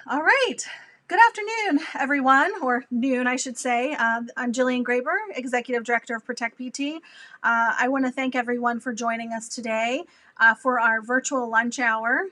All right. Good afternoon, everyone, or noon, I should say. I'm Jillian Graber, Executive Director of Protect PT. I want to thank everyone for joining us today for our virtual lunch hour.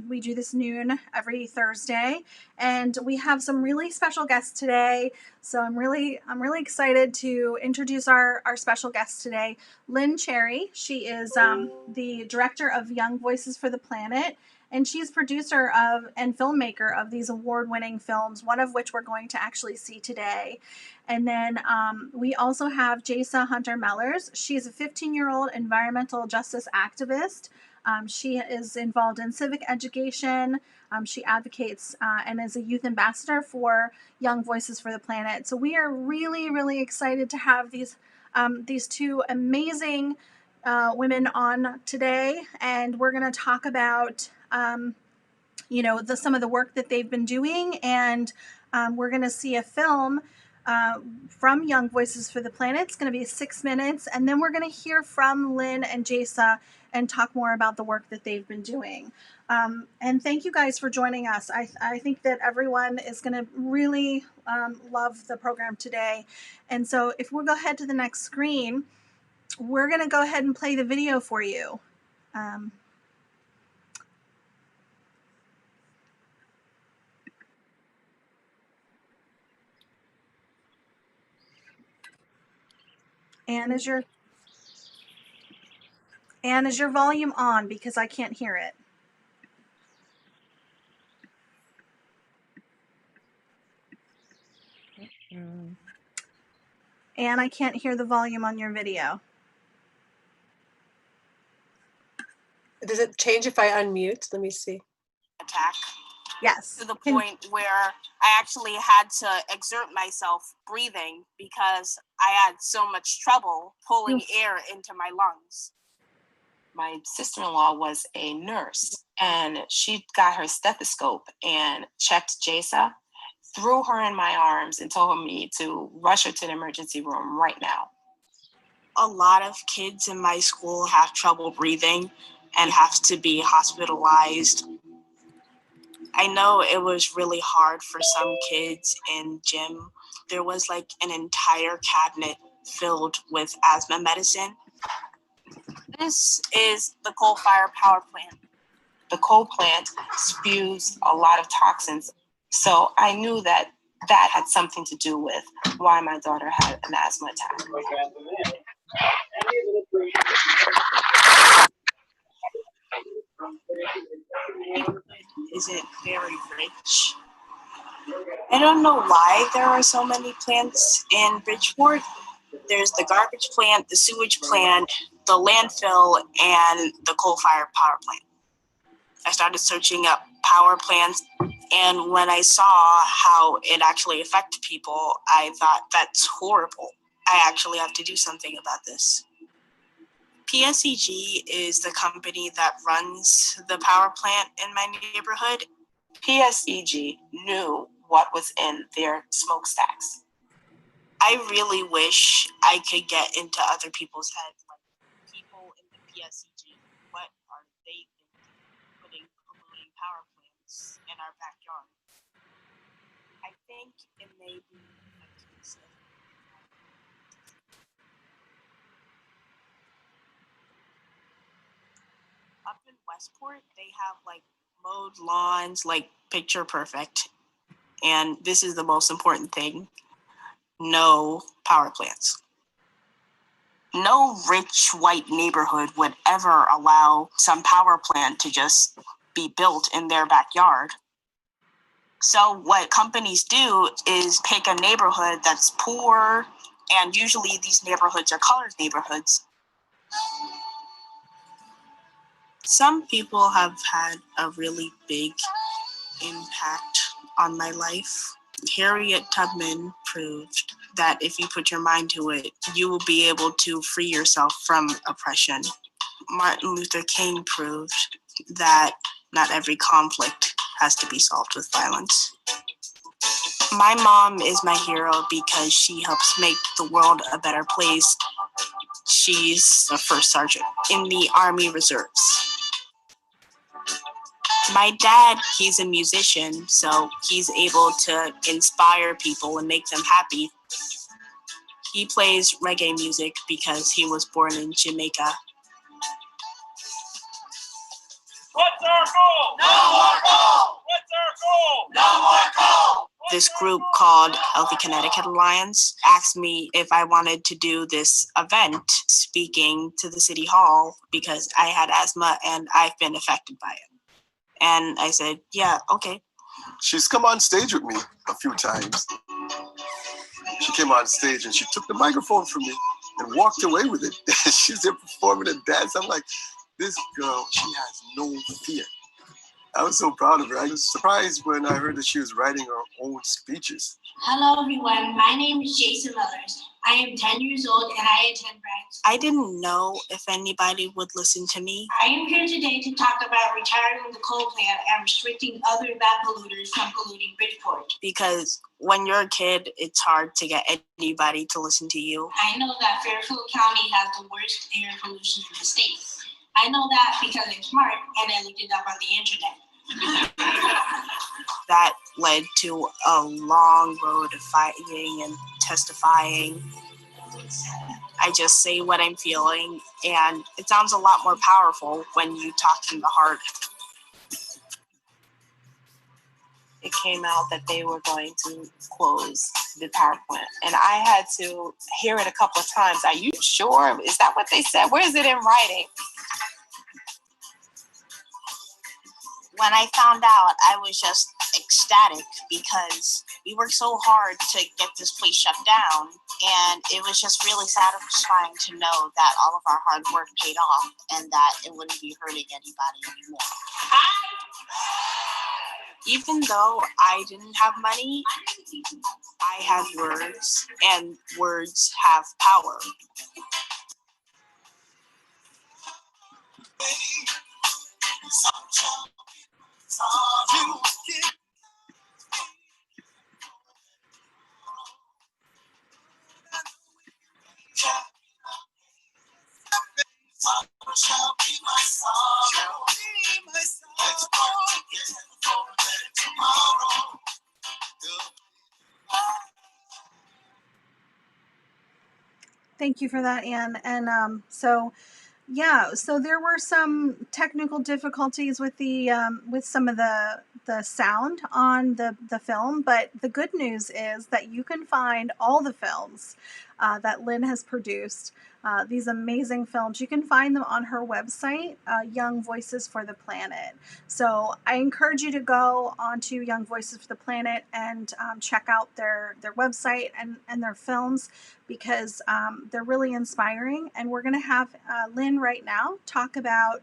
We do this noon every Thursday, and we have some really special guests today. So I'm really excited to introduce our special guest today, Lynn Cherry. She is the Director of Young Voices for the Planet. And she's producer of and filmmaker of these award-winning films, one of which we're going to actually see today. And then we also have Jasa Hunter-Mellers. She's a 15-year-old environmental justice activist. She is involved in civic education. She advocates and is a youth ambassador for Young Voices for the Planet. So we are really excited to have these two amazing women on today, and we're going to talk about some of the work that they've been doing, and we're going to see a film from Young Voices for the Planet. It's going to be 6 minutes, and then we're going to hear from Lynn and Jasa and talk more about the work that they've been doing. And thank you guys for joining us. I think that everyone is going to really love the program today. And so if we'll go ahead to the next screen, we're going to go ahead and play the video for you. Anne, is your volume on? Because I can't hear it. Anne, I can't hear the volume on your video. Does it change if I unmute? Let me see. Attack. Yes. To the point where I actually had to exert myself breathing because I had so much trouble pulling air into my lungs. My sister-in-law was a nurse, and she got her stethoscope and checked Jasa, threw her in my arms, and told me to rush her to the emergency room right now. A lot of kids in my school have trouble breathing and have to be hospitalized. I know it was really hard for some kids in gym. There was like an entire cabinet filled with asthma medicine. This is the coal-fired power plant. The coal plant spews a lot of toxins, so I knew that that had something to do with why my daughter had an asthma attack. Isn't very rich. I don't know why there are so many plants in Bridgeport. There's the garbage plant, the sewage plant, the landfill, and the coal-fired power plant. I started searching up power plants, and when I saw how it actually affected people, I thought, that's horrible. I actually have to do something about this. PSEG is the company that runs the power plant in my neighborhood. PSEG knew what was in their smokestacks. I really wish I could get into other people's heads, like people in the PSEG. What are they thinking, putting polluting power plants in our backyard? I think it may be a case of up in Westport, they have like mowed lawns, like picture perfect. And this is the most important thing: no power plants. No rich white neighborhood would ever allow some power plant to just be built in their backyard. So what companies do is pick a neighborhood that's poor, and usually these neighborhoods are colored neighborhoods. Some people have had a really big impact on my life. Harriet Tubman proved that if you put your mind to it, you will be able to free yourself from oppression. Martin Luther King proved that not every conflict has to be solved with violence. My mom is my hero because she helps make the world a better place. She's a first sergeant in the Army Reserves. My dad, he's a musician, so he's able to inspire people and make them happy. He plays reggae music because he was born in Jamaica. What's our goal? No more goal! What's our goal? No more goal! This group called Healthy Connecticut Alliance asked me if I wanted to do this event speaking to the city hall because I had asthma and I've been affected by it. And I said, yeah, okay. She's come on stage with me a few times. She came on stage and she took the microphone from me and walked away with it. She's there performing and dancing. I'm like, this girl, she has no fear. I was so proud of her. I was surprised when I heard that she was writing her own speeches. Hello, everyone. My name is Jason Mellers. I am 10 years old and I attend Bragg School. I didn't know if anybody would listen to me. I am here today to talk about retiring the coal plant and restricting other bad polluters from polluting Bridgeport. Because when you're a kid, it's hard to get anybody to listen to you. I know that Fairfield County has the worst air pollution in the state. I know that because I'm smart and I looked it up on the internet. That led to a long road of fighting and testifying. I just say what I'm feeling, and it sounds a lot more powerful when you talk from the heart. It came out that they were going to close the power plant, and I had to hear it a couple of times. Are you sure? Is that what they said? Where is it in writing? When I found out, I was just ecstatic because we worked so hard to get this place shut down, and it was just really satisfying to know that all of our hard work paid off and that it wouldn't be hurting anybody anymore. Even though I didn't have money, I had words, and words have power. Thank you for that, Anne. And so there were some technical difficulties with the with some of the sound on the film, but the good news is that you can find all the films that Lynn has produced. These amazing films, you can find them on her website, Young Voices for the Planet. So I encourage you to go onto Young Voices for the Planet and check out their website and their films, because they're really inspiring. And we're going to have Lynn right now talk about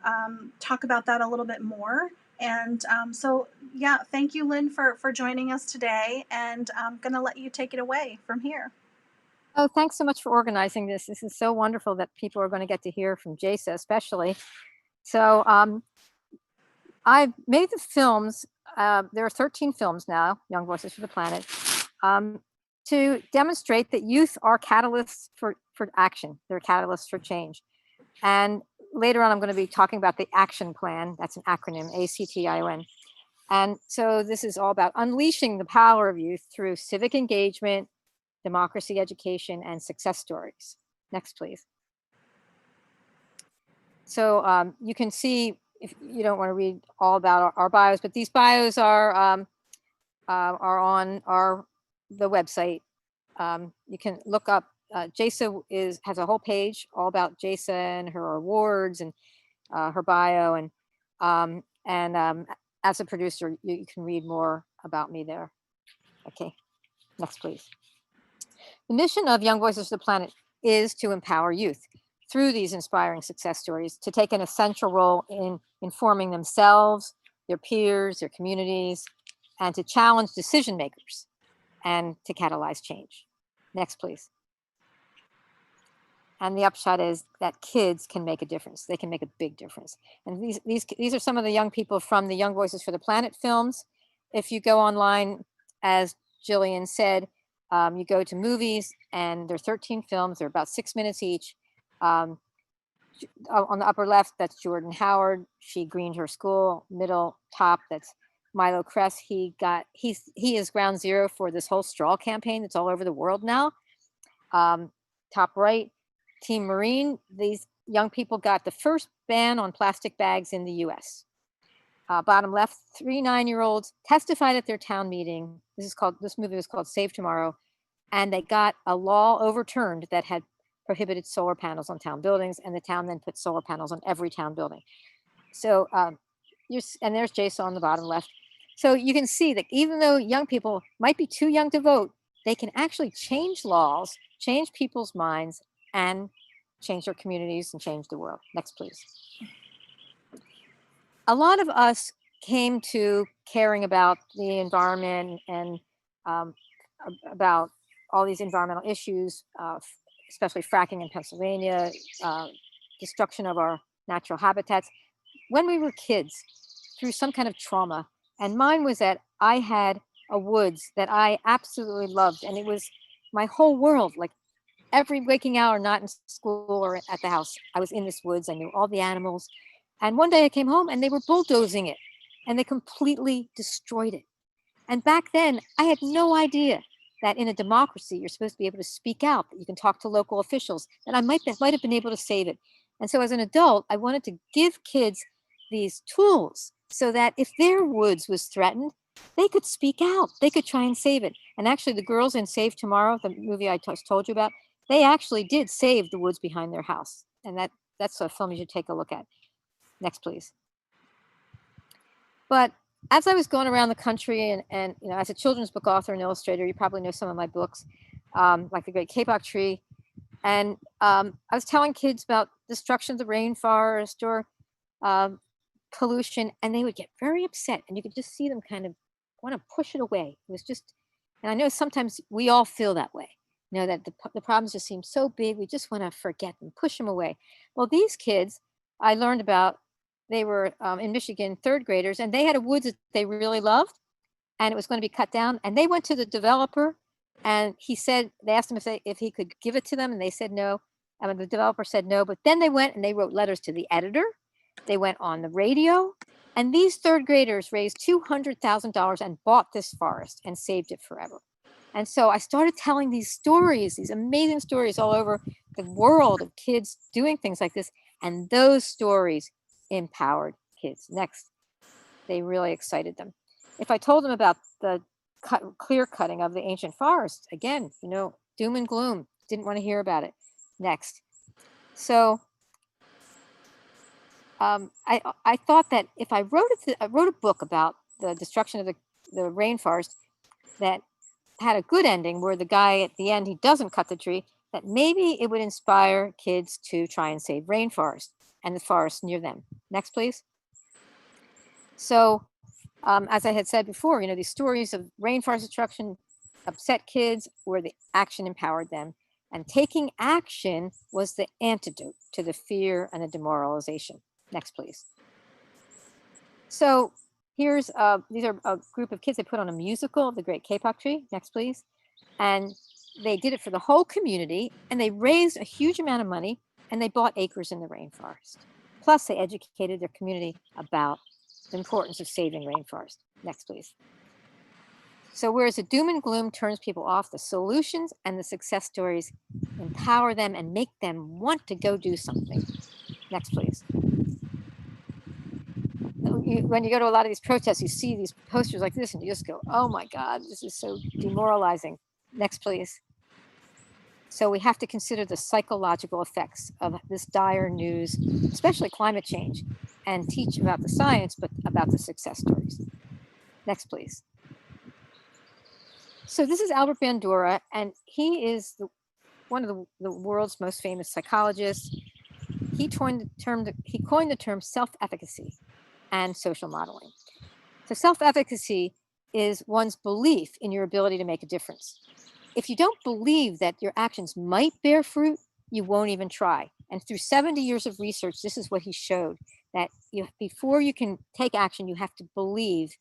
that a little bit more. And so yeah, thank you, Lynn, for joining us today, and I'm going to let you take it away from here. Oh, thanks so much for organizing this. This is so wonderful that people are going to get to hear from JASA especially. So I've made the films, there are 13 films now, Young Voices for the Planet, to demonstrate that youth are catalysts for action. They're catalysts for change. And later on, I'm going to be talking about the action plan. That's an acronym, ACTION. And so this is all about unleashing the power of youth through civic engagement, democracy, education, and success stories. Next, please. So you can see, if you don't want to read all about our bios, but these bios are on the website. You can look up, JASA has a whole page all about JASA and her awards and her bio. And as a producer, you can read more about me there. Okay, next, please. The mission of Young Voices for the Planet is to empower youth through these inspiring success stories, to take an essential role in informing themselves, their peers, their communities, and to challenge decision makers and to catalyze change. Next, please. And the upshot is that kids can make a difference. They can make a big difference. And these are some of the young people from the Young Voices for the Planet films. If you go online, as Jillian said, you go to movies, and there are 13 films. They're about 6 minutes each. on the upper left, that's Jordan Howard. She greened her school. Middle top, that's Milo Kress. He is ground zero for this whole straw campaign that's all over the world now. Top right, Team Marine. These young people got the first ban on plastic bags in the US. Bottom left, 3 9-year-olds testified at their town meeting. This movie was called Save Tomorrow, and they got a law overturned that had prohibited solar panels on town buildings, and the town then put solar panels on every town building. So, and there's Jason on the bottom left. So you can see that even though young people might be too young to vote, they can actually change laws, change people's minds, and change their communities and change the world. Next, please. A lot of us came to caring about the environment and about all these environmental issues, especially fracking in Pennsylvania, destruction of our natural habitats, when we were kids through some kind of trauma. And mine was that I had a woods that I absolutely loved, and it was my whole world. Like every waking hour, not in school or at the house, I was in this woods. I knew all the animals. And one day I came home and they were bulldozing it, and they completely destroyed it. And back then I had no idea that in a democracy, you're supposed to be able to speak out, that you can talk to local officials, that I might have been able to save it. And so as an adult, I wanted to give kids these tools so that if their woods was threatened, they could speak out, they could try and save it. And actually the girls in Save Tomorrow, the movie I told you about, they actually did save the woods behind their house. And that's a film you should take a look at. Next, please. But as I was going around the country and you know, as a children's book author and illustrator, you probably know some of my books, like The Great Kapok Tree. And I was telling kids about destruction of the rainforest or pollution, and they would get very upset, and you could just see them kind of want to push it away. It was just, and I know sometimes we all feel that way, you know, that the problems just seem so big, we just want to forget them, push them away. Well, these kids I learned about, they were in Michigan, 3rd graders, and they had a woods that they really loved, and it was going to be cut down. And they went to the developer, and he said, they asked him if he could give it to them, and they said no. And the developer said no. But then they went and they wrote letters to the editor. They went on the radio, and these 3rd graders raised $200,000 and bought this forest and saved it forever. And so I started telling these stories, these amazing stories all over the world of kids doing things like this, and those stories empowered kids. Next, they really excited them. If I told them about the clear cutting of the ancient forest, again, you know, doom and gloom, didn't want to hear about it. Next. So I thought that if I wrote a book about the destruction of the rainforest that had a good ending, where the guy at the end, he doesn't cut the tree, that maybe it would inspire kids to try and save rainforest and the forests near them. Next, please. So as I had said before, you know, these stories of rainforest destruction upset kids, where the action empowered them. And taking action was the antidote to the fear and the demoralization. Next, please. So here's, these are a group of kids. They put on a musical, The Great Kapok Tree. Next, please. And they did it for the whole community, and they raised a huge amount of money, and they bought acres in the rainforest. Plus, they educated their community about the importance of saving rainforest. Next, please. So whereas the doom and gloom turns people off, the solutions and the success stories empower them and make them want to go do something. Next, please. When you go to a lot of these protests, you see these posters like this, and you just go, oh my God, this is so demoralizing. Next, please. So we have to consider the psychological effects of this dire news, especially climate change, and teach about the science, but about the success stories. Next, please. So this is Albert Bandura, and he is one of the world's most famous psychologists. He coined the term self-efficacy and social modeling. So self-efficacy is one's belief in your ability to make a difference. If you don't believe that your actions might bear fruit, you won't even try. And through 70 years of research, this is what he showed, that before you can take action, you have to believe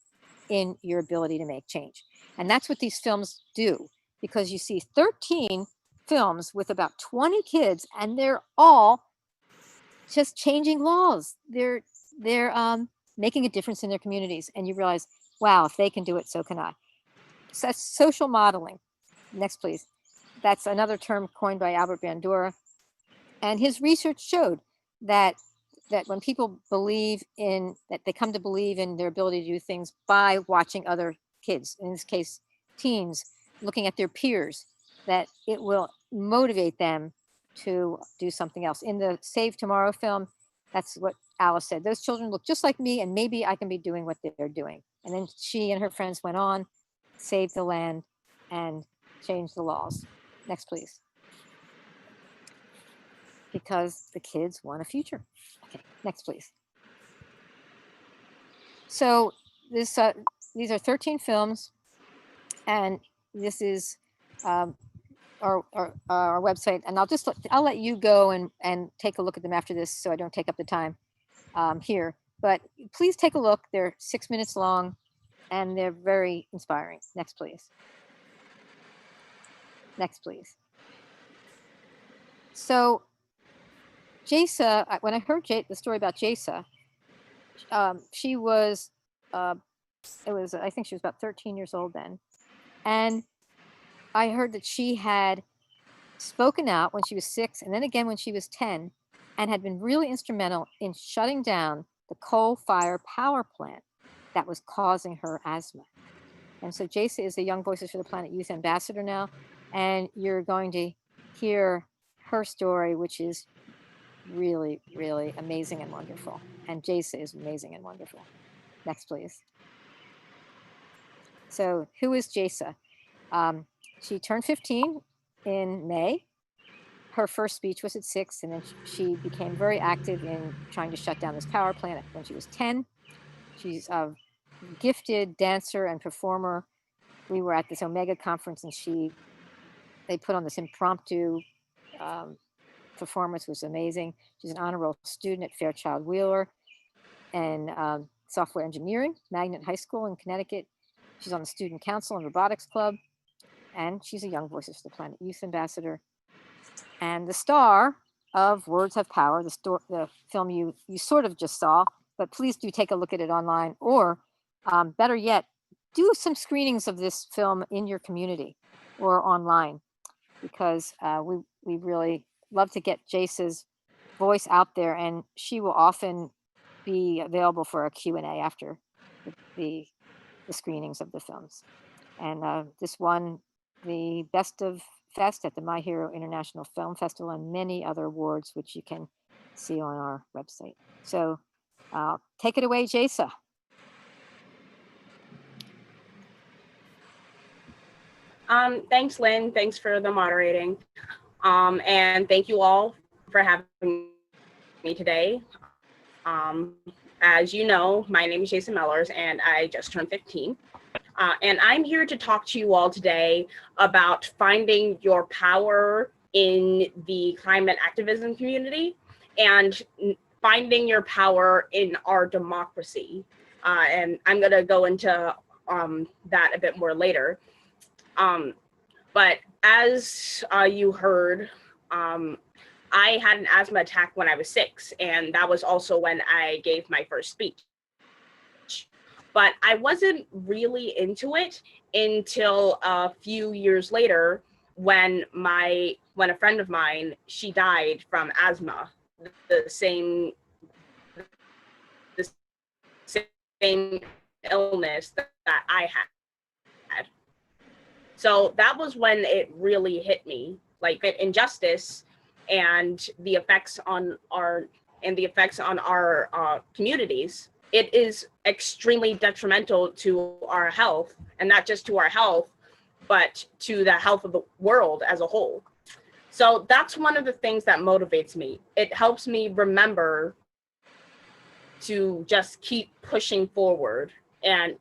in your ability to make change. And that's what these films do, because you see 13 films with about 20 kids, and they're all just changing laws. They're making a difference in their communities, and you realize, wow, if they can do it, so can I. So that's social modeling. Next, please. That's another term coined by Albert Bandura, and his research showed that when people believe in that, they come to believe in their ability to do things by watching other kids, in this case, teens, looking at their peers, that it will motivate them to do something else. In the Save Tomorrow film, that's what Alice said. Those children look just like me, and maybe I can be doing what they're doing. And then she and her friends went on, saved the land, and changed the laws. Next, please. Because the kids want a future. Okay, next, please. So this these are 13 films, and this is our website. And I'll let you go and take a look at them after this, so I don't take up the time here. But please take a look. They're 6 minutes long, and they're very inspiring. Next, please. Next, please. So Jasa, when I heard the story about Jasa, she was, I think she was about 13 years old then. And I heard that she had spoken out when she was 6, and then again when she was 10, and had been really instrumental in shutting down the coal-fired power plant that was causing her asthma. And so Jasa is the Young Voices for the Planet Youth Ambassador now, and you're going to hear her story, which is really, really amazing and wonderful. And Jasa is amazing and wonderful. Next, please. So who is Jasa? She turned 15 in May. Her first speech was at 6, and then she became very active in trying to shut down this power plant when she was 10. She's a gifted dancer and performer. We were at this Omega conference, and they put on this impromptu performance, was amazing. She's an honor roll student at Fairchild Wheeler and software engineering, Magnet High School in Connecticut. She's on the student council and robotics club, and she's a Young Voices for the Planet Youth Ambassador. And the star of Words Have Power, the film you sort of just saw, but please do take a look at it online, or better yet, do some screenings of this film in your community or online, because we really love to get Jasa's voice out there, and she will often be available for a Q&A after the screenings of the films. And this won the Best of Fest at the My Hero International Film Festival and many other awards, which you can see on our website. So take it away, Jasa. Thanks, Lynn. Thanks for the moderating. And thank you all for having me today. As you know, my name is Jason Mellors, and I just turned 15. And I'm here to talk to you all today about finding your power in the climate activism community and finding your power in our democracy. And I'm going to go into that a bit more later. But as you heard, I had an asthma attack when I was 6, and that was also when I gave my first speech. But I wasn't really into it until a few years later when a friend of mine, she died from asthma, the same illness that I had. So that was when it really hit me, like injustice and the effects on our communities. It is extremely detrimental to our health, and not just to our health, but to the health of the world as a whole. So that's one of the things that motivates me. It helps me remember to just keep pushing forward and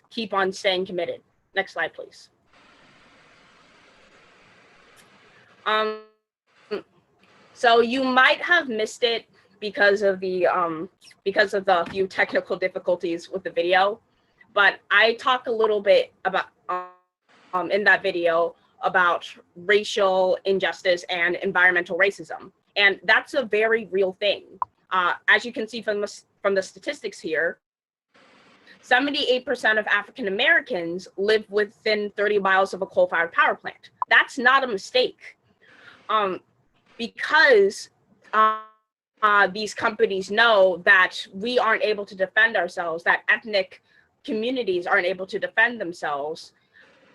keep on staying committed. Next slide, please. So you might have missed it because of the few technical difficulties with the video, but I talk a little bit about in that video about racial injustice and environmental racism, and that's a very real thing. As you can see from the statistics here, 78% of African Americans live within 30 miles of a coal-fired power plant. That's not a mistake, because these companies know that we aren't able to defend ourselves, that ethnic communities aren't able to defend themselves.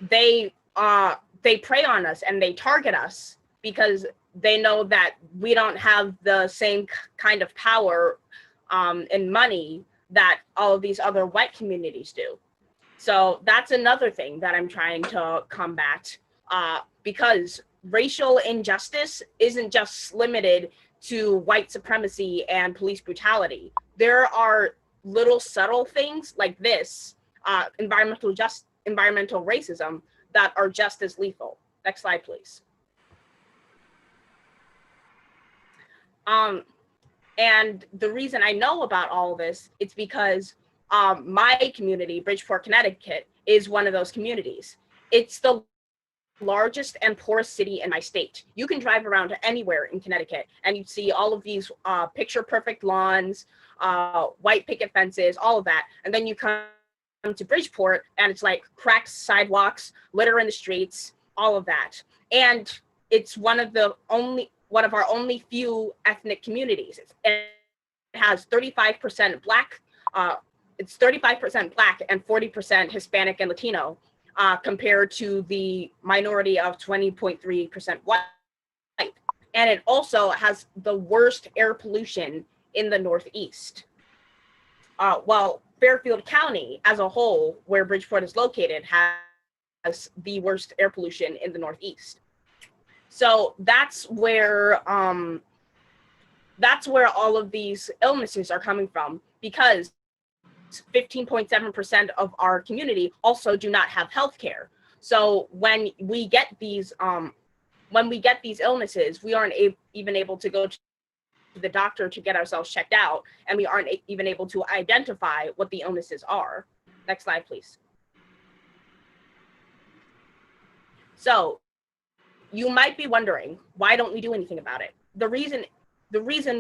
They prey on us and they target us because they know that we don't have the same kind of power and money that all of these other white communities do. So that's another thing that I'm trying to combat, because racial injustice isn't just limited to white supremacy and police brutality. There are little subtle things like this, environmental racism, that are just as lethal. Next slide, please. And the reason I know about all of this, it's because my community, Bridgeport, Connecticut, is one of those communities. It's the largest and poorest city in my state. You can drive around anywhere in Connecticut and you see all of these picture perfect lawns, white picket fences, all of that. And then you come to Bridgeport and it's like cracked sidewalks, litter in the streets, all of that. And it's one of our only few ethnic communities. It has 35% Black, it's 35% Black and 40% Hispanic and Latino, compared to the minority of 20.3% white. And it also has the worst air pollution in the Northeast. Well, Fairfield County as a whole, where Bridgeport is located, has the worst air pollution in the Northeast. So that's where all of these illnesses are coming from, because 15.7% of our community also do not have health care. So when we get these illnesses, we aren't even able to go to the doctor to get ourselves checked out, and we aren't even able to identify what the illnesses are. Next slide, please. So you might be wondering, why don't we do anything about it? The reason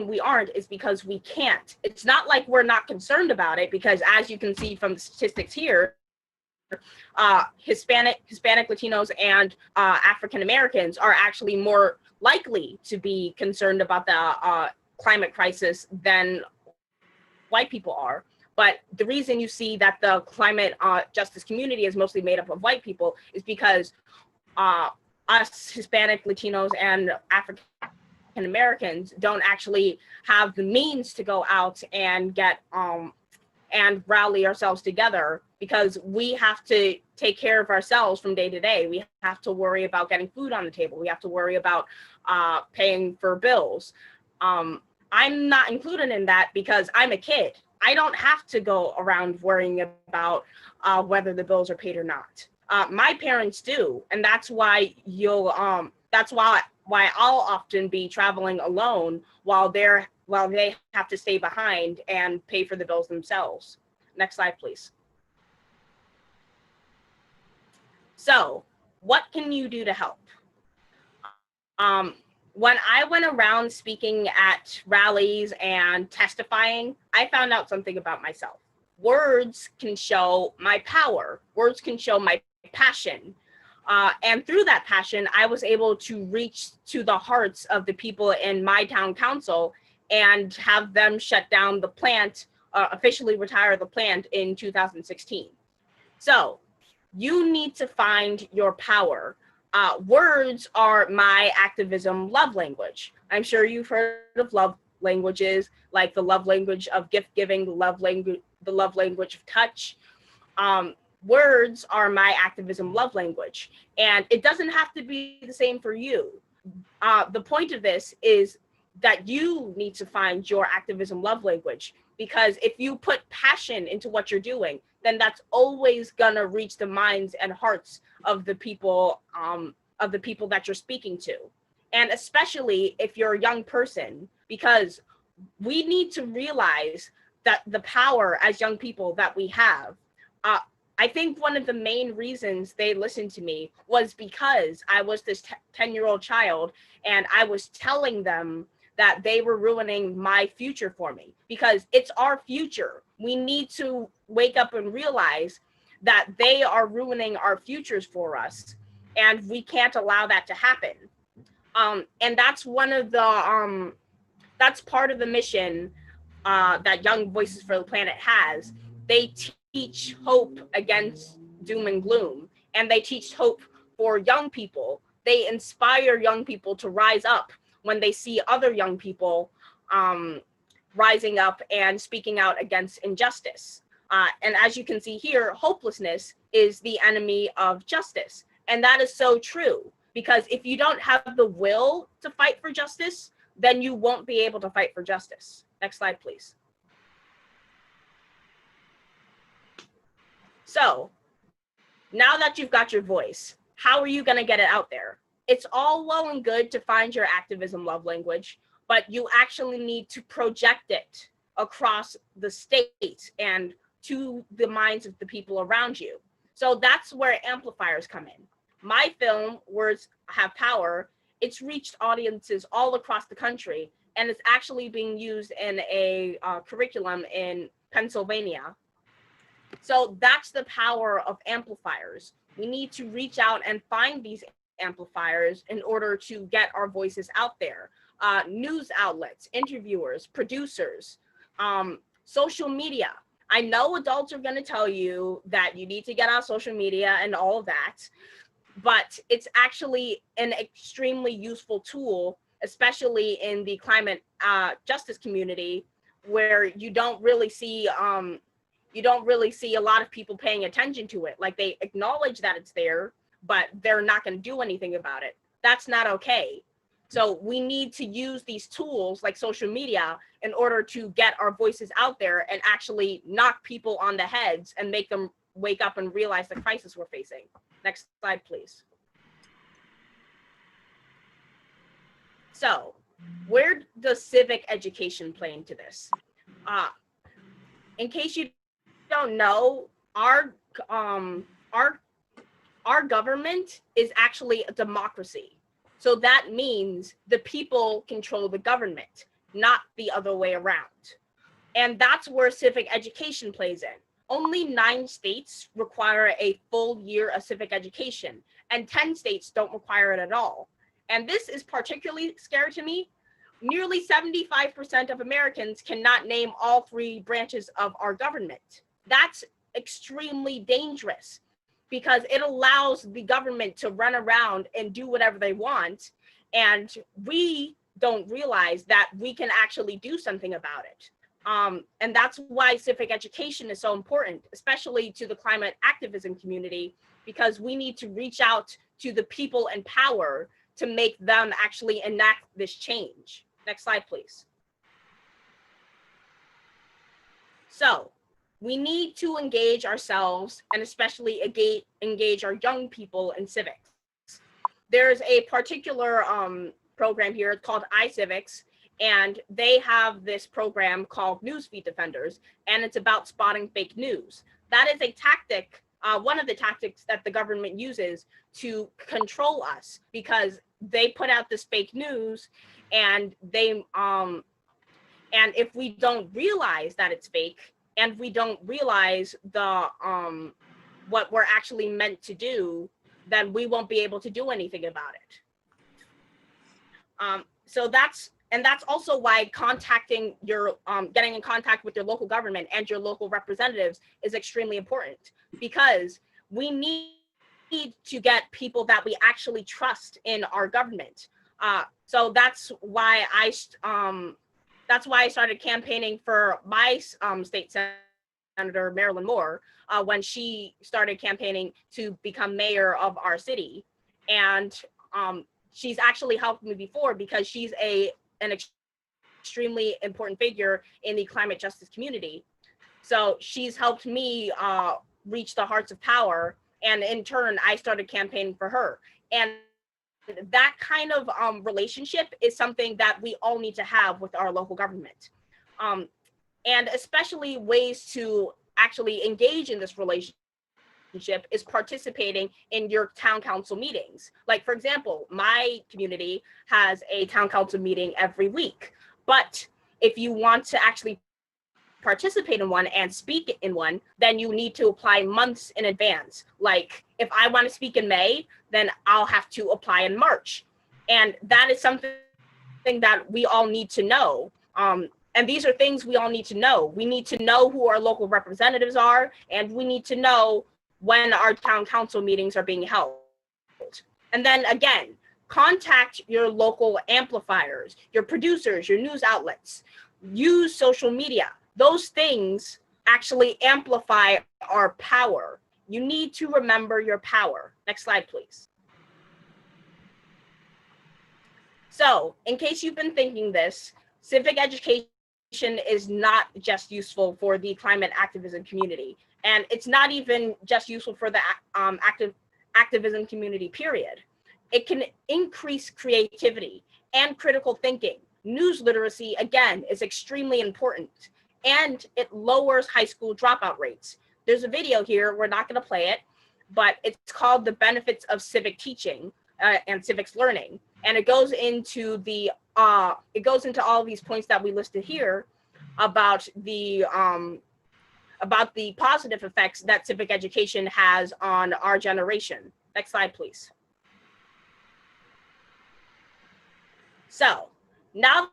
we aren't is because we can't. It's not like we're not concerned about it, because as you can see from the statistics here, Hispanic, Latinos, and African Americans are actually more likely to be concerned about the climate crisis than white people are. But the reason you see that the climate justice community is mostly made up of white people is because us Hispanic, Latinos, and African Americans don't actually have the means to go out and get and rally ourselves together, because we have to take care of ourselves from day to day. We have to worry about getting food on the table. We have to worry about paying for bills. I'm not included in that because I'm a kid. I don't have to go around worrying about whether the bills are paid or not. My parents do, and that's why I'll often be traveling alone while they have to stay behind and pay for the bills themselves. Next slide, please. So, what can you do to help? When I went around speaking at rallies and testifying, I found out something about myself. Words can show my power. Words can show my passion. And through that passion, I was able to reach to the hearts of the people in my town council and have them shut down the plant, officially retire the plant in 2016. So you need to find your power. Words are my activism love language. I'm sure you've heard of love languages, like the love language of gift giving, the love language of touch. Words are my activism love language, and it doesn't have to be the same for you. The point of this is that you need to find your activism love language, because if you put passion into what you're doing, then that's always gonna reach the minds and hearts of the people that you're speaking to. And especially if you're a young person, because we need to realize that the power as young people that we have. I think one of the main reasons they listened to me was because I was this 10-year-old child, and I was telling them that they were ruining my future for me, because it's our future. We need to wake up and realize that they are ruining our futures for us, and we can't allow that to happen. And that's one of the that's part of the mission that Young Voices for the Planet has. They teach hope against doom and gloom, and they teach hope for young people. They inspire young people to rise up when they see other young people rising up and speaking out against injustice. And as you can see here, hopelessness is the enemy of justice. And that is so true, because if you don't have the will to fight for justice, then you won't be able to fight for justice. Next slide, please. So now that you've got your voice, how are you going to get it out there? It's all well and good to find your activism love language, but you actually need to project it across the state and to the minds of the people around you. So that's where amplifiers come in. My film, Words Have Power, it's reached audiences all across the country, and it's actually being used in a curriculum in Pennsylvania. So that's the power of amplifiers. We need to reach out and find these amplifiers in order to get our voices out there. News outlets, interviewers, producers, social media. I know adults are going to tell you that you need to get on social media and all of that, but it's actually an extremely useful tool, especially in the climate justice community, where you don't really see a lot of people paying attention to it. Like, they acknowledge that it's there, but they're not going to do anything about it. That's not okay. So we need to use these tools like social media in order to get our voices out there and actually knock people on the heads and make them wake up and realize the crisis we're facing. Next slide, please. So where does civic education play into this? In case you don't know, our government is actually a democracy. So that means the people control the government, not the other way around. And that's where civic education plays in. Only 9 states require a full year of civic education, and 10 states don't require it at all. And this is particularly scary to me. Nearly 75% of Americans cannot name all 3 branches of our government. That's extremely dangerous, because it allows the government to run around and do whatever they want, and we don't realize that we can actually do something about it. And that's why civic education is so important, especially to the climate activism community, because we need to reach out to the people in power to make them actually enact this change. Next slide, please. So we need to engage ourselves, and especially engage our young people in civics. There's a particular program here called iCivics, and they have this program called Newsfeed Defenders, and it's about spotting fake news. That is a tactic, one of the tactics that the government uses to control us, because they put out this fake news, and they and if we don't realize that it's fake, and we don't realize the what we're actually meant to do, then we won't be able to do anything about it. So that's also why contacting your getting in contact with your local government and your local representatives is extremely important, because we need to get people that we actually trust in our government. So that's why I started campaigning for my state senator, Marilyn Moore, when she started campaigning to become mayor of our city. And she's actually helped me before, because she's an extremely important figure in the climate justice community. So she's helped me reach the hearts of power, and in turn, I started campaigning for her. And that kind of relationship is something that we all need to have with our local government. And especially ways to actually engage in this relationship citizenship is participating in your town council meetings. Like, for example, my community has a town council meeting every week. But if you want to actually participate in one and speak in one, then you need to apply months in advance. Like, if I want to speak in May, then I'll have to apply in March. And that is something that we all need to know. And these are things we all need to know. We need to know who our local representatives are, and we need to know when our town council meetings are being held. And then again, contact your local amplifiers, your producers, your news outlets. Use social media. Those things actually amplify our power. You need to remember your power. Next slide, please. So, in case you've been thinking this, civic education is not just useful for the climate activism community, and it's not even just useful for the activism community, period. It can increase creativity and critical thinking. News literacy, again, is extremely important, and it lowers high school dropout rates. There's a video here, we're not going to play it, but it's called The Benefits of Civic Teaching and Civics Learning, and it goes into all of these points that we listed here about the positive effects that civic education has on our generation. Next slide, please. So now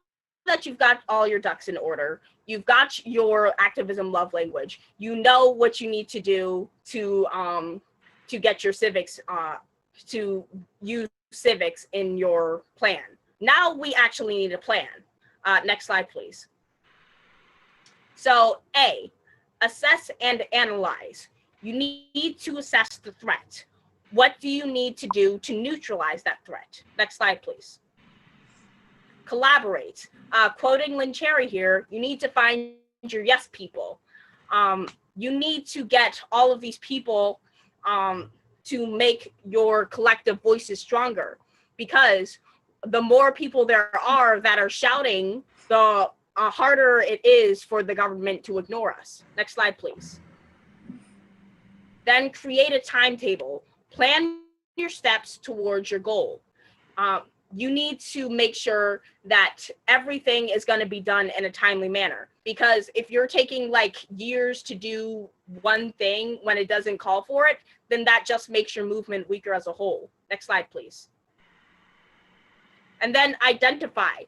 that you've got all your ducks in order, you've got your activism love language, you know what you need to do to get your civics, to use civics in your plan. Now we actually need a plan. Next slide, please. So A, assess and analyze. You need to assess the threat. What do you need to do to neutralize that threat? Next slide, please. Collaborate. Quoting Lynn Cherry here, you need to find your yes people. You need to get all of these people to make your collective voices stronger, because the more people there are that are shouting, the harder it is for the government to ignore us. Next slide, please. Then create a timetable. Plan your steps towards your goal. You need to make sure that everything is going to be done in a timely manner, because if you're taking like years to do one thing when it doesn't call for it, then that just makes your movement weaker as a whole. Next slide, please. And then identify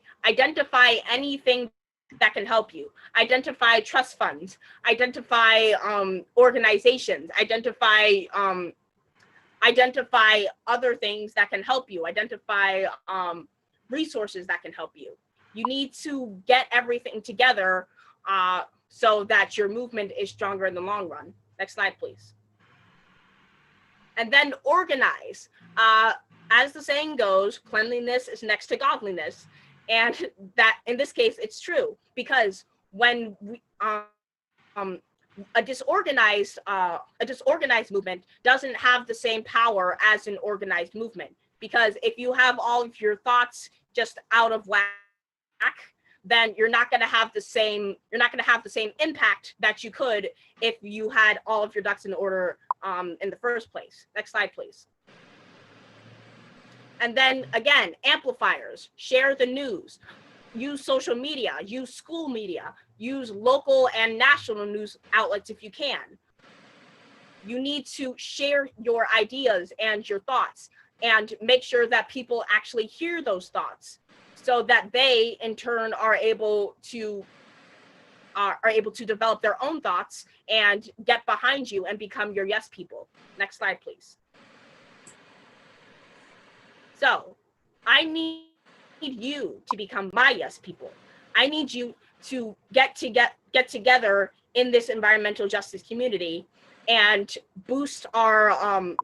anything that can help you. Identify trust funds, identify organizations, identify other things that can help you, identify resources that can help you. You need to get everything together so that your movement is stronger in the long run. Next slide, please. And then organize. As the saying goes, cleanliness is next to godliness. And that in this case, it's true, because when we, a disorganized movement doesn't have the same power as an organized movement, because if you have all of your thoughts just out of whack, then you're not going to have the same impact that you could if you had all of your ducks in order in the first place. Next slide, please. And then again, amplifiers, share the news, use social media, use school media, use local and national news outlets if you can. You need to share your ideas and your thoughts and make sure that people actually hear those thoughts, so that they in turn are able to develop their own thoughts and get behind you and become your yes people. Next slide, please. So I need you to become my yes people. I need you to get together in this environmental justice community and boost our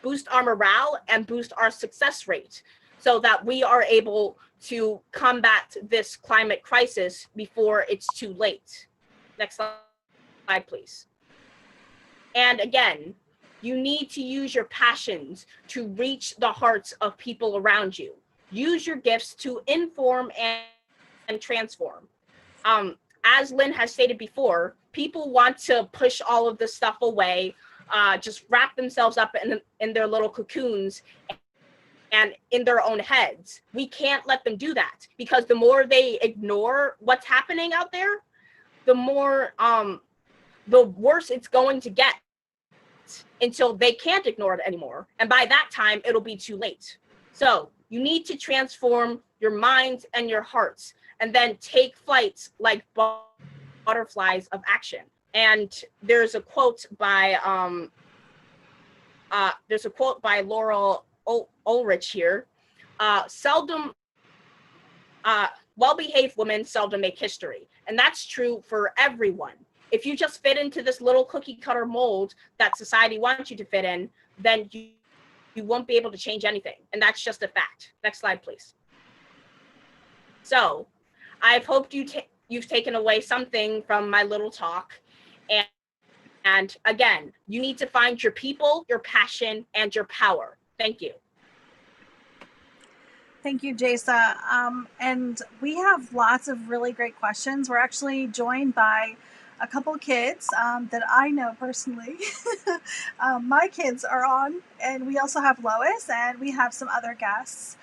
morale and boost our success rate, so that we are able to combat this climate crisis before it's too late. Next slide, please. And again, you need to use your passions to reach the hearts of people around you. Use your gifts to inform and transform. As Lynn has stated before, people want to push all of this stuff away. just wrap themselves up in their little cocoons and in their own heads. We can't let them do that, because the more they ignore what's happening out there, the more the worse it's going to get, until they can't ignore it anymore. And by that time, it'll be too late. So you need to transform your minds and your hearts, and then take flights like butterflies of action. And there's a quote by Laurel Ulrich here. Well-behaved women seldom make history. And that's true for everyone. If you just fit into this little cookie cutter mold that society wants you to fit in, then you won't be able to change anything. And that's just a fact. Next slide, please. So I've hoped you've taken away something from my little talk. And again, you need to find your people, your passion, and your power. Thank you. Thank you, Jasa. And we have lots of really great questions. We're actually joined by a couple of kids that I know personally. My kids are on, and we also have Lois, and we have some other guests.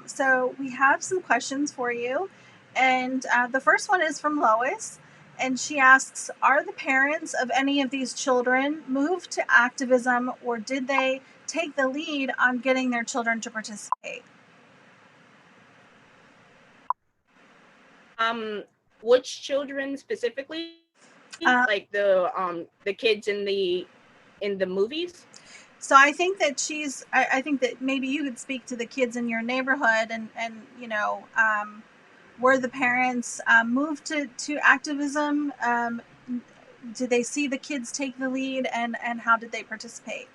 So we have some questions for you. And the first one is from Lois. And she asks, are the parents of any of these children moved to activism, or did they take the lead on getting their children to participate? Which children specifically? Like the kids in the movies? So I think that I think that maybe you could speak to the kids in your neighborhood, and you know, were the parents moved to activism? Did they see the kids take the lead, and how did they participate?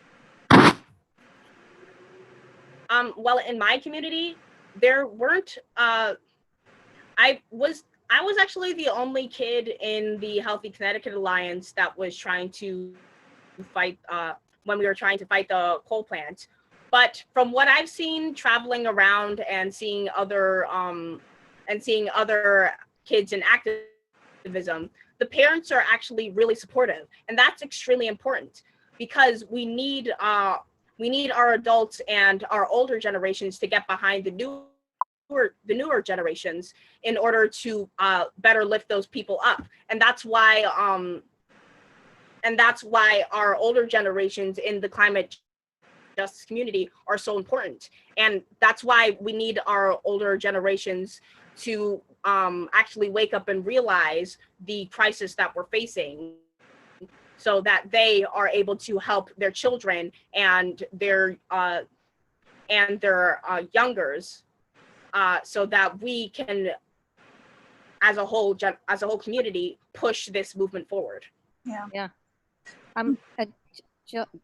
Well, in my community, there weren't. I was actually the only kid in the Healthy Connecticut Alliance that was trying to fight when we were trying to fight the coal plant. But from what I've seen traveling around and seeing other kids in activism, the parents are actually really supportive, and that's extremely important, because we need our adults and our older generations to get behind the newer generations in order to better lift those people up. And that's why our older generations in the climate justice community are so important. And that's why we need our older generations to actually wake up and realize the crisis that we're facing, so that they are able to help their children and their youngers, so that we can, as a whole community, push this movement forward. Yeah.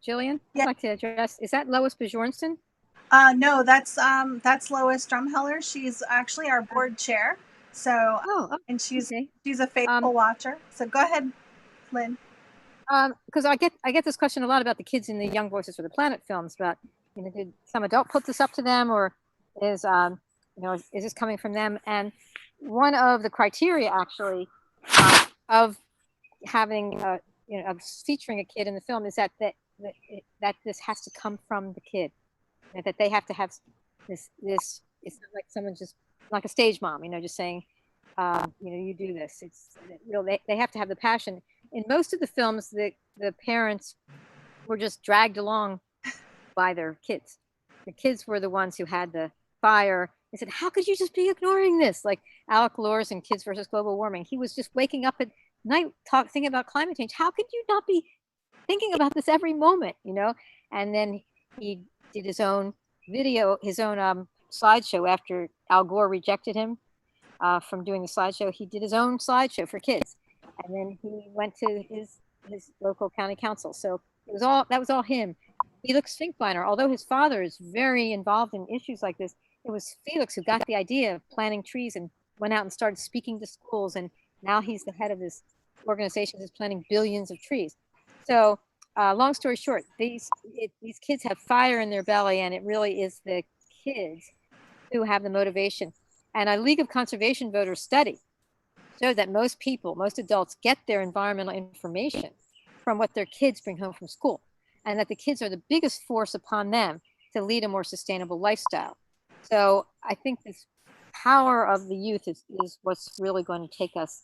Jillian, Yeah. I'd like to address, is that Lois Bjornsson? No, that's Lois Drumheller. She's actually our board chair. So, and she's a faithful watcher. So go ahead, Lynn. Because I get this question a lot about the kids in the Young Voices for the Planet films, but did some adult put this up to them, or is is this coming from them? And one of the criteria actually of having of featuring a kid in the film is that this has to come from the kid, that they have to have this. It's not like someone just like a stage mom, just saying, you do this. It's they have to have the passion. In most of the films, the parents were just dragged along by their kids. The kids were the ones who had the fire. They said, how could you just be ignoring this? Like Alec Loers in Kids versus Global Warming. He was just waking up at night thinking about climate change. How could you not be thinking about this every moment, And then he did his own video, his own slideshow after Al Gore rejected him from doing the slideshow. He did his own slideshow for kids. And then he went to his local county council. So that was all him. Felix Finkbeiner, although his father is very involved in issues like this, it was Felix who got the idea of planting trees and went out and started speaking to schools. And now he's the head of this organization that's planting billions of trees. So long story short, these kids have fire in their belly, and it really is the kids who have the motivation. And a League of Conservation Voters study showed that most adults get their environmental information from what their kids bring home from school. and that the kids are the biggest force upon them to lead a more sustainable lifestyle. So I think this power of the youth is what's really going to take us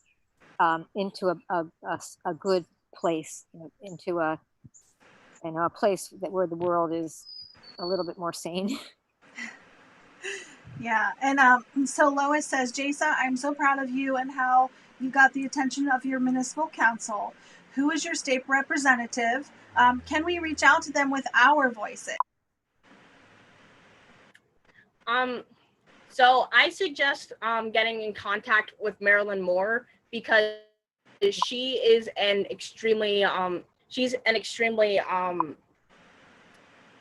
into a good place, into a place where the world is a little bit more sane. Yeah, and so Lois says, Jasa, I'm so proud of you and how you got the attention of your municipal council. Who is your state representative? Can we reach out to them with our voices? So I suggest getting in contact with Marilyn Moore, because she is an extremely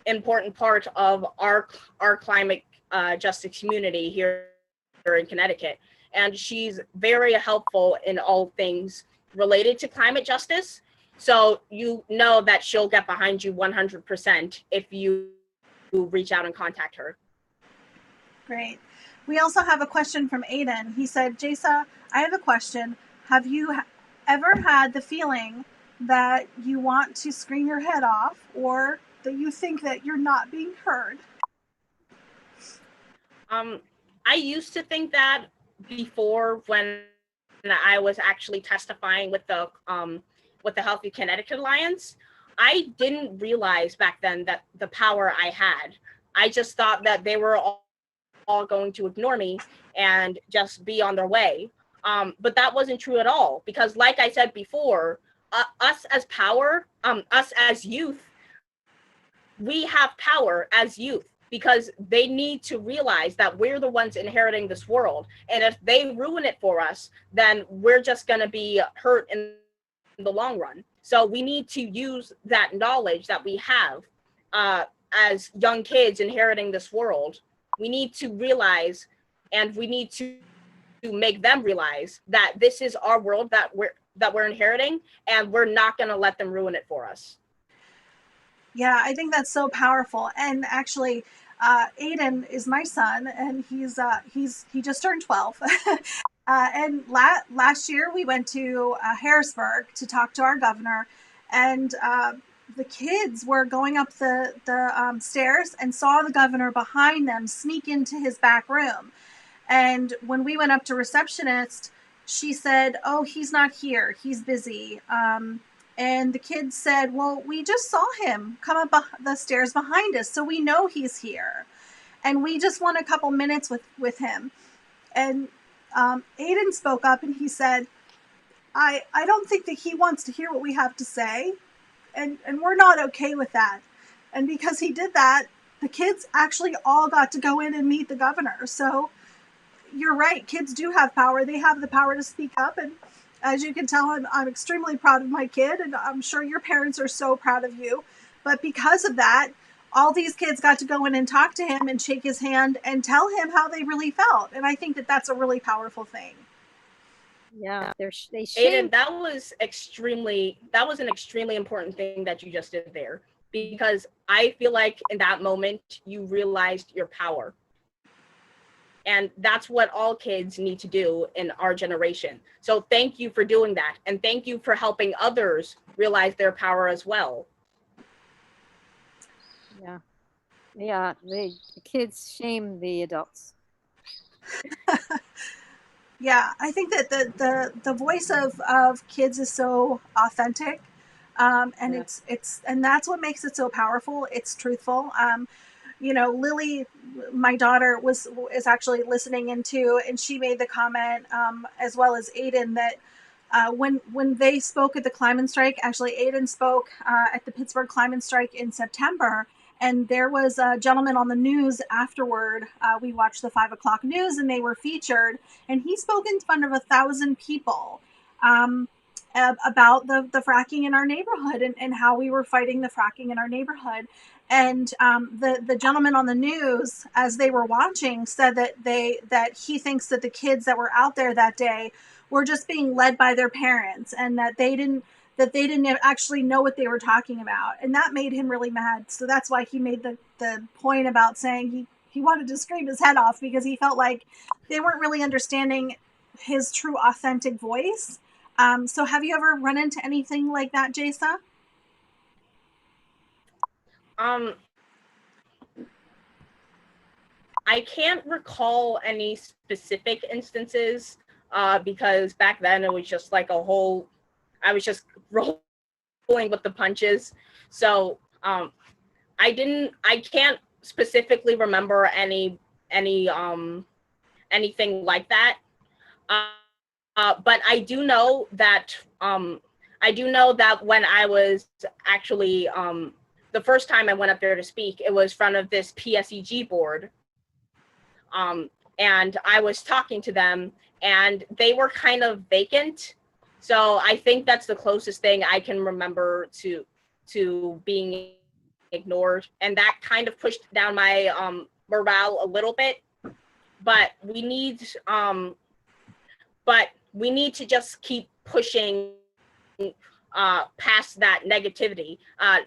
important part of our climate justice community here in Connecticut, and she's very helpful in all things related to climate justice. So you know that she'll get behind you 100% if you reach out and contact her. Great. We also have a question from Aiden. He said, Jasa, I have a question. Have you ever had the feeling that you want to scream your head off, or that you think that you're not being heard? I used to think that before, when I was actually testifying with the Healthy Connecticut Alliance. I didn't realize back then that the power I had. I just thought that they were all going to ignore me and just be on their way. But that wasn't true at all, because like I said before, us as youth, we have power as youth, because they need to realize that we're the ones inheriting this world. And if they ruin it for us, then we're just going to be hurt in the long run. So we need to use that knowledge that we have as young kids inheriting this world. We need to realize, and we need to make them realize that this is our world that we're inheriting, and we're not going to let them ruin it for us. Yeah, I think that's so powerful. And actually, Aiden is my son, and he just turned 12. And last year we went to Harrisburg to talk to our governor, and the kids were going up the stairs and saw the governor behind them sneak into his back room. And when we went up to receptionist, she said, "Oh, he's not here. He's busy." And the kids said, "Well, we just saw him come up the stairs behind us, so we know he's here. And we just want a couple minutes with him." And Aiden spoke up and he said, I don't think that he wants to hear what we have to say. And we're not okay with that. And because he did that, the kids actually all got to go in and meet the governor. So you're right. Kids do have power. They have the power to speak up. And as you can tell, I'm extremely proud of my kid. And I'm sure your parents are so proud of you. But because of that, all these kids got to go in and talk to him and shake his hand and tell him how they really felt. And I think that that's a really powerful thing. Yeah, they Aiden, that was an extremely important thing that you just did there, because I feel like in that moment you realized your power. And that's what all kids need to do in our generation. So thank you for doing that. And thank you for helping others realize their power as well. Yeah, the kids shame the adults. Yeah, I think that the voice of kids is so authentic, and Yeah. it's and that's what makes it so powerful. It's truthful. Lily, my daughter, is actually listening into, and she made the comment, as well as Aiden, that when they spoke at the climate strike, actually Aiden spoke at the Pittsburgh climate strike in September. And there was a gentleman on the news afterward. We watched the 5 o'clock news, and they were featured. And he spoke in front of 1,000 people about the fracking in our neighborhood, and how we were fighting the fracking in our neighborhood. And the gentleman on the news, as they were watching, said that he thinks that the kids that were out there that day were just being led by their parents, and that they didn't actually know what they were talking about. And that made him really mad. So that's why he made the point about saying he wanted to scream his head off, because he felt like they weren't really understanding his true authentic voice. So have you ever run into anything like that, Jasa? I can't recall any specific instances because back then it was just like I was just rolling with the punches. So I can't specifically remember anything like that. But I do know that when I was actually the first time I went up there to speak, it was in front of this PSEG board. And I was talking to them and they were kind of vacant. So I think that's the closest thing I can remember to being ignored. And that kind of pushed down my morale a little bit. But we need to just keep pushing past that negativity.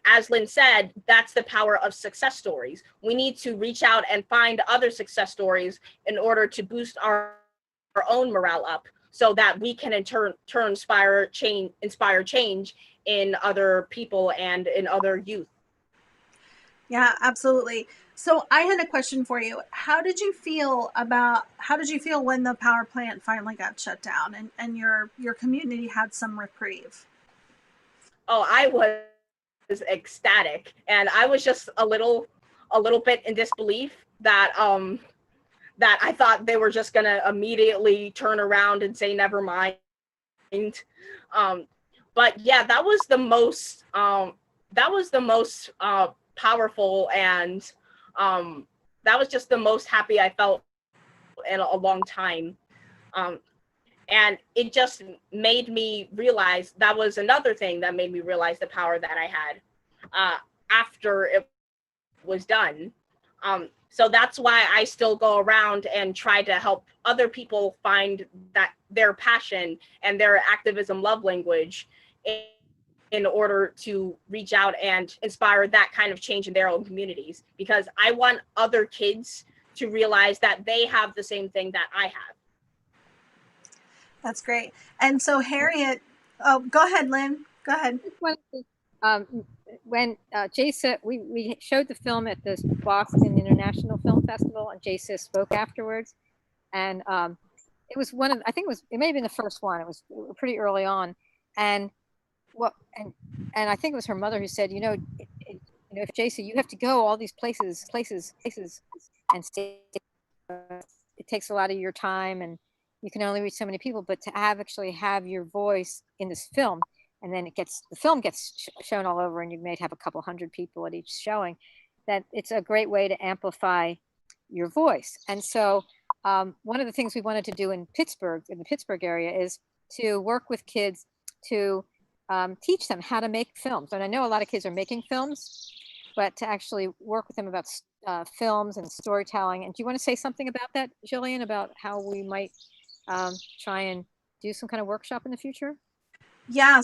As Lynn said, that's the power of success stories. We need to reach out and find other success stories in order to boost our own morale up so that we can in turn inspire change in other people and in other youth. Yeah, absolutely. So I had a question for you. How did you feel when the power plant finally got shut down and your community had some reprieve? Oh, I was ecstatic, and I was just a little bit in disbelief that I thought they were just gonna immediately turn around and say never mind. But yeah, that was the most powerful, and that was just the most happy I felt in a long time. And it just made me realize, that was another thing that made me realize the power that I had after it was done. So that's why I still go around and try to help other people find that their passion and their activism love language in order to reach out and inspire that kind of change in their own communities. Because I want other kids to realize that they have the same thing that I have. That's great. And so Harriet, go ahead, Lynn. Go ahead. When Jasa, we showed the film at the Boston International Film Festival, and Jasa spoke afterwards. And it was it may have been the first one. It was pretty early on. And I think it was her mother who said, if Jasa, you have to go all these places, and stay. It takes a lot of your time, and you can only reach so many people, but to actually have your voice in this film, and then the film gets shown all over, and you may have a couple hundred people at each showing, that it's a great way to amplify your voice. And so one of the things we wanted to do in the Pittsburgh area, is to work with kids to teach them how to make films. And I know a lot of kids are making films, but to actually work with them about films and storytelling. And do you want to say something about that, Jillian, about how we might try and do some kind of workshop in the future? Yeah,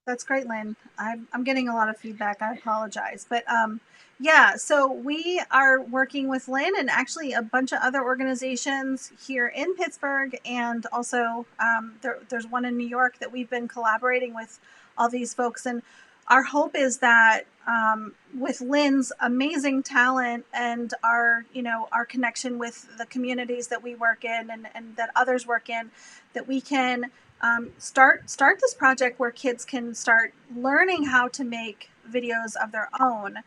that's great, Lynn. I'm getting a lot of feedback. I apologize. But yeah, so we are working with Lynn and actually a bunch of other organizations here in Pittsburgh, and also there's one in New York that we've been collaborating with all these folks. And our hope is that with Lynn's amazing talent and our connection with the communities that we work in and that others work in, that we can start this project where kids can start learning how to make videos of their own.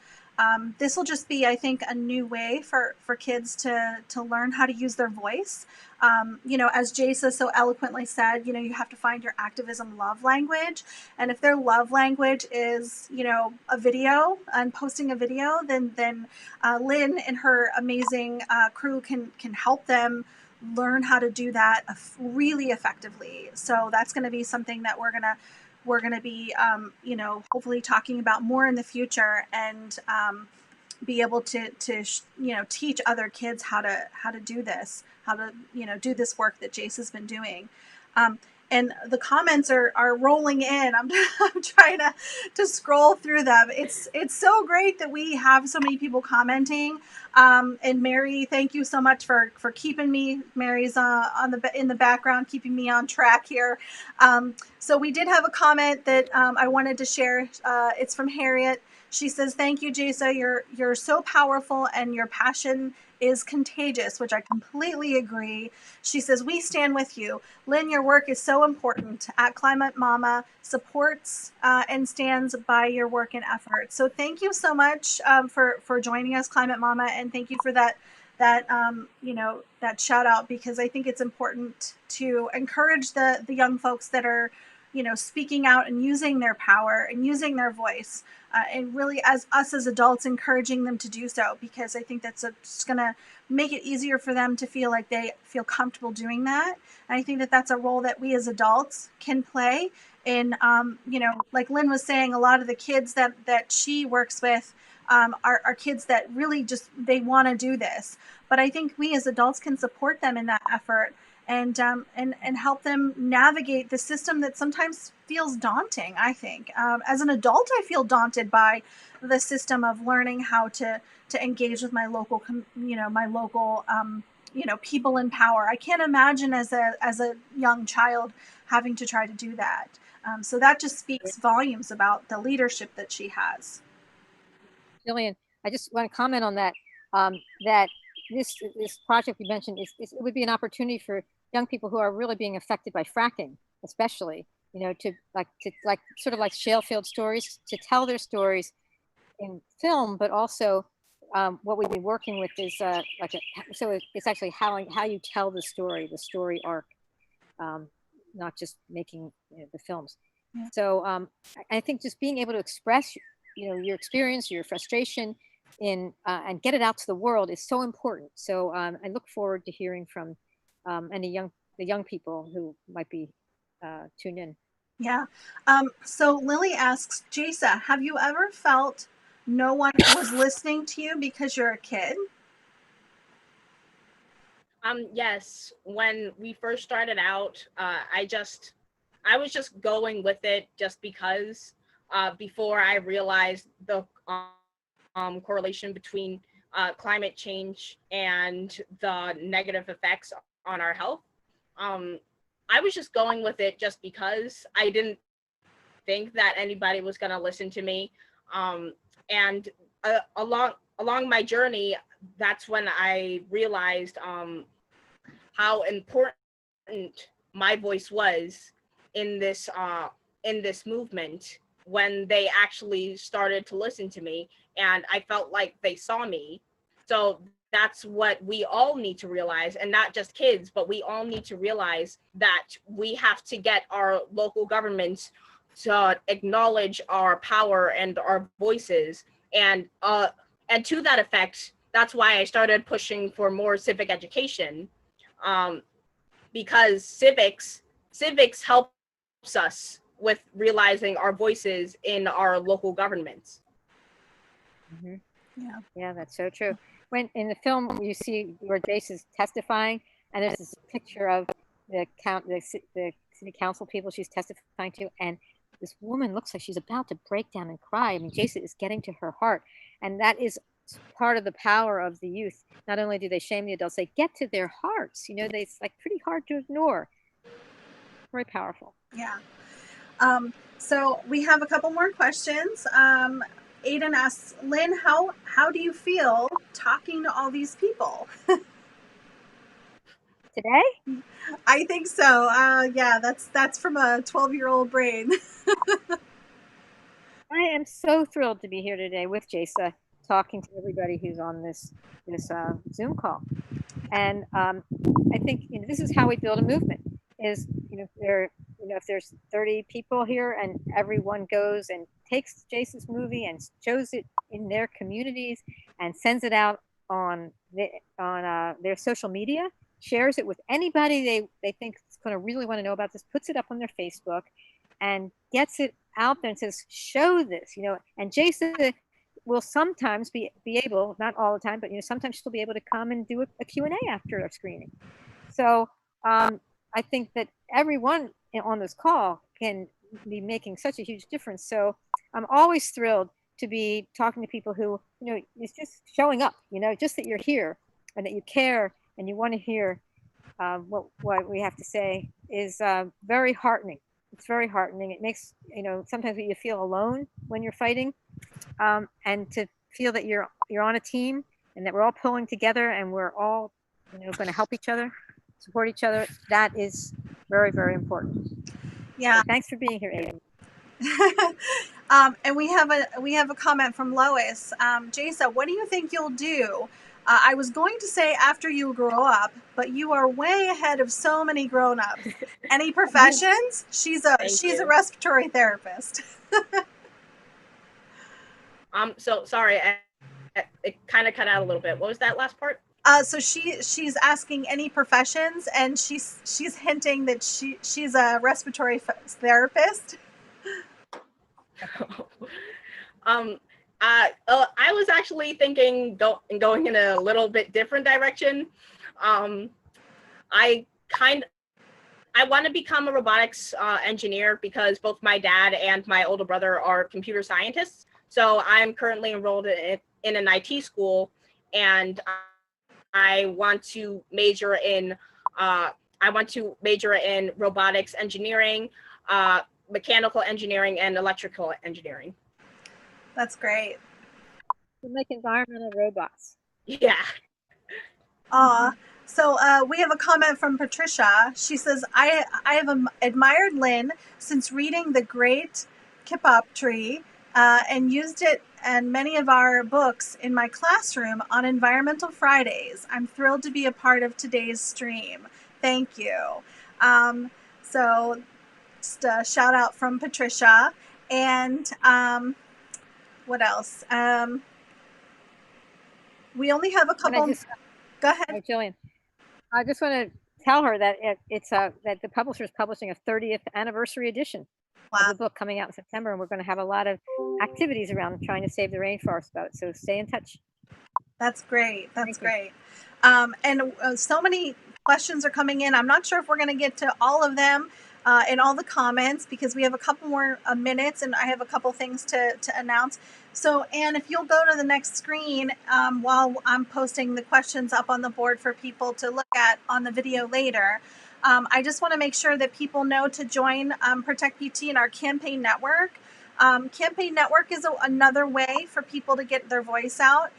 This will just be, I think, a new way for kids to learn how to use their voice. As Jasa so eloquently said, you have to find your activism love language. And if their love language is, a video and posting a video, then Lynn and her amazing crew can help them learn how to do that really effectively. So that's going to be something that we're going to be, hopefully talking about more in the future, and be able to teach other kids how to do this, how to, do this work that Jasa's been doing. And the comments are rolling in. I'm trying to scroll through them. It's so great that we have so many people commenting. And Mary, thank you so much for keeping me. Mary's in the background, keeping me on track here. So we did have a comment that I wanted to share. It's from Harriet. She says, "Thank you, Jasa. You're so powerful, and your passion is contagious," which I completely agree. She says, "We stand with you. Lynn, your work is so important. At Climate Mama supports and stands by your work and effort." So thank you so much for joining us, Climate Mama, and thank you for that that shout out, because I think it's important to encourage the young folks that are speaking out and using their power and using their voice, and really as us as adults encouraging them to do so, because I think that's just going to make it easier for them to feel like they feel comfortable doing that. And I think that that's a role that we as adults can play in, like Lynn was saying, a lot of the kids that she works with are kids that really just, they want to do this. But I think we as adults can support them in that effort, and help them navigate the system that sometimes feels daunting. I think as an adult, I feel daunted by the system of learning how to engage with my local, people in power. I can't imagine as a young child having to try to do that. So that just speaks volumes about the leadership that she has. Jillian, I just want to comment on that. That this project you mentioned it would be an opportunity for young people who are really being affected by fracking, especially, to sort of like shale field stories, to tell their stories in film, but also what we've been working with is so it's actually how you tell the story arc, not just making the films. Yeah. So I think just being able to express your experience, your frustration and get it out to the world is so important. So I look forward to hearing from the young people who might be tuned in. Yeah. So Lily asks, Jasa, have you ever felt no one was listening to you because you're a kid? Yes. When we first started out, I was just going with it just because before I realized the correlation between climate change and the negative effects on our health. I was just going with it just because I didn't think that anybody was going to listen to me. And along my journey, that's when I realized how important my voice was in this movement, when they actually started to listen to me, and I felt like they saw me. So that's what we all need to realize, and not just kids, but we all need to realize that we have to get our local governments to acknowledge our power and our voices. And to that effect, that's why I started pushing for more civic education, because civics helps us with realizing our voices in our local governments. Mm-hmm. Yeah, that's so true. When in the film you see where Jasa's testifying, and there's this picture of the city council people she's testifying to, and this woman looks like she's about to break down and cry. I mean, Jasa is getting to her heart, and that is part of the power of the youth. Not only do they shame the adults, they get to their hearts. It's like pretty hard to ignore. Very powerful. Yeah. So we have a couple more questions. Aiden asks, Lynn, how do you feel talking to all these people? Today? I think so. Yeah, that's from a 12-year-old brain. I am so thrilled to be here today with Jasa, talking to everybody who's on this Zoom call. And I think this is how we build a movement. Is if there's 30 people here and everyone goes and takes Jasa's movie and shows it in their communities and sends it out on their social media, shares it with anybody they think is going to really want to know about this, puts it up on their Facebook, and gets it out there and says, show this, and Jasa will sometimes be able, not all the time, but sometimes she'll be able to come and do a Q&A after a screening. So I think that everyone on this call can be making such a huge difference. So I'm always thrilled to be talking to people who, it's just showing up, just that you're here and that you care and you want to hear what we have to say is very heartening. It's very heartening. It makes, sometimes you feel alone when you're fighting, and to feel that you're on a team and that we're all pulling together and we're all, going to help each other, support each other. That is very, very important. Yeah. So thanks for being here, Aiden. And we have a comment from Lois. Jasa, what do you think you'll do? I was going to say after you grow up, but you are way ahead of so many grown-ups. Any professions? She's a respiratory therapist. So sorry, it kind of cut out a little bit. What was that last part? So she's asking any professions, and she's hinting that she's a respiratory therapist. I was actually thinking going in a little bit different direction. I want to become a robotics engineer because both my dad and my older brother are computer scientists. So I'm currently enrolled in an IT school, and I want to major in robotics engineering, mechanical engineering, and electrical engineering. That's great. To make environmental robots. Yeah. So we have a comment from Patricia. She says, I have admired Lynn since reading The Great Kipop Tree and used it in many of our books in my classroom on Environmental Fridays. I'm thrilled to be a part of today's stream. Thank you. So just a shout out from Patricia. And what else? We only have a couple. Go ahead. Oh, Jillian. I just want to tell her that that the publisher is publishing a 30th anniversary edition of the book coming out in September, and we're going to have a lot of activities around trying to save the rainforest about it. So stay in touch. That's great. That's great. And so many questions are coming in. I'm not sure if we're going to get to all of them in all the comments because we have a couple more minutes, and I have a couple things to announce. So, Anne, if you'll go to the next screen while I'm posting the questions up on the board for people to look at on the video later, I just want to make sure that people know to join Protect PT in our campaign network. Campaign network is another way for people to get their voice out.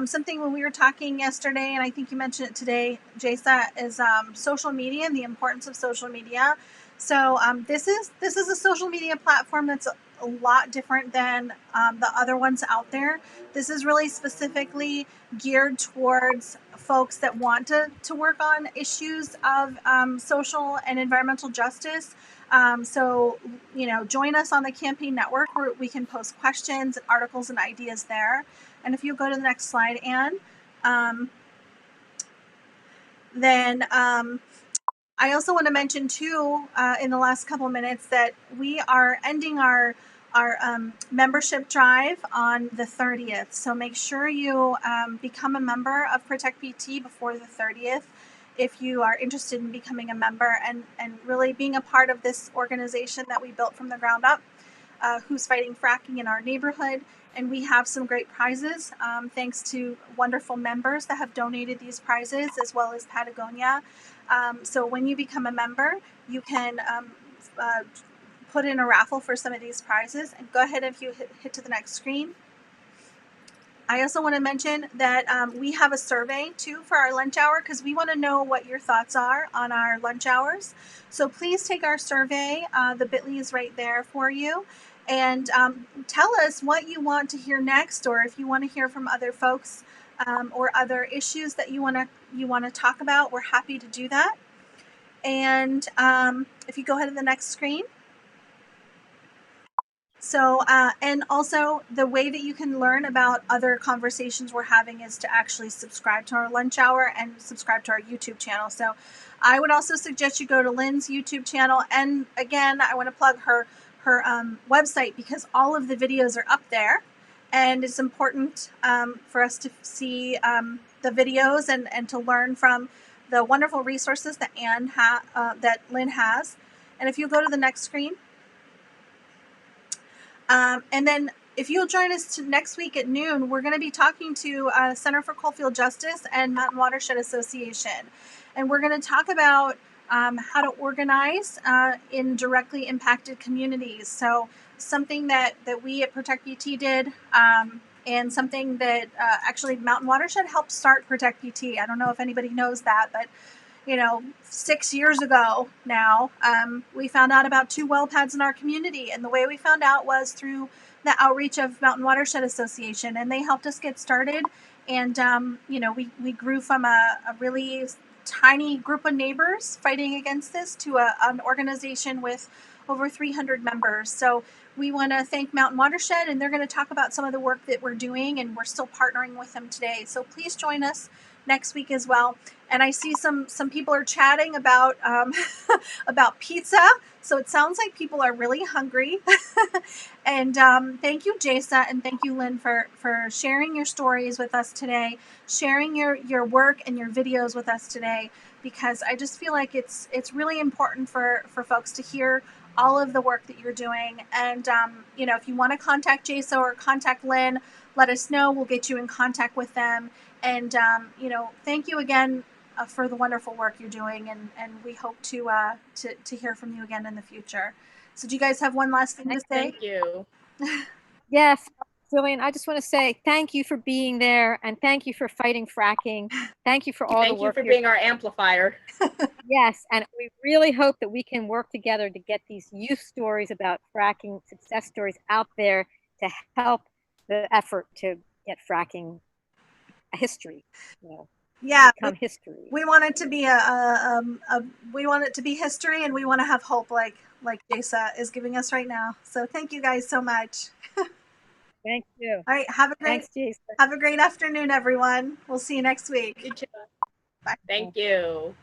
Something when we were talking yesterday, and I think you mentioned it today, Jasa, is social media and the importance of social media. So this is a social media platform that's a lot different than the other ones out there. This is really specifically geared towards folks that want to work on issues of social and environmental justice. So, join us on the campaign network where we can post questions, articles, and ideas there. And if you go to the next slide, Anne, then I also want to mention too, in the last couple minutes, that we are ending our membership drive on the 30th. So make sure you become a member of Protect PT before the 30th if you are interested in becoming a member and really being a part of this organization that we built from the ground up, who's fighting fracking in our neighborhood. And we have some great prizes thanks to wonderful members that have donated these prizes, as well as Patagonia. So when you become a member, you can put in a raffle for some of these prizes. And go ahead if you hit to the next screen. I also want to mention that we have a survey too for our lunch hour because we want to know what your thoughts are on our lunch hours. So please take our survey. The bit.ly is right there for you. And tell us what you want to hear next, or if you want to hear from other folks or other issues that you want to talk about. We're happy to do that. And if you go ahead to the next screen. So, and also the way that you can learn about other conversations we're having is to actually subscribe to our lunch hour and subscribe to our YouTube channel. So I would also suggest you go to Lynn's YouTube channel. And again, I want to plug her website because all of the videos are up there. And it's important for us to see the videos and to learn from the wonderful resources that that Lynn has. And if you go to the next screen. And then if you'll join us next week at noon, we're going to be talking to Center for Coalfield Justice and Mountain Watershed Association. And we're going to talk about how to organize in directly impacted communities. So something that we at Protect PT did, and something that actually Mountain Watershed helped start Protect PT. I don't know if anybody knows that, but 6 years ago now, we found out about 2 well pads in our community. And the way we found out was through the outreach of Mountain Watershed Association, and they helped us get started. And, we grew from a really tiny group of neighbors fighting against this to an organization with over 300 members. So we want to thank Mountain Watershed, and they're going to talk about some of the work that we're doing, and we're still partnering with them today. So please join us next week as well. And I see some people are chatting about about pizza. So it sounds like people are really hungry. And thank you, Jasa, and thank you, Lynn, for sharing your stories with us today, sharing your work and your videos with us today, because I just feel like it's really important for folks to hear all of the work that you're doing. And if you want to contact Jasa or contact Lynn, let us know. We'll get you in contact with them. And thank you again for the wonderful work you're doing, and we hope to hear from you again in the future. So do you guys have one last thing to say? Thank you. Yes, Jillian, I just want to say thank you for being there, and thank you for fighting fracking. Thank you for all the Thank you work for you're being our amplifier. Yes, and we really hope that we can work together to get these youth stories about fracking success stories out there to help the effort to get fracking a history, Yeah, become history. we want it to be we want it to be history, and we want to have hope like Jasa is giving us right now. So thank you guys so much. Thank you. All right, have a great afternoon, everyone. We'll see you next week. You too. Bye. Thank you.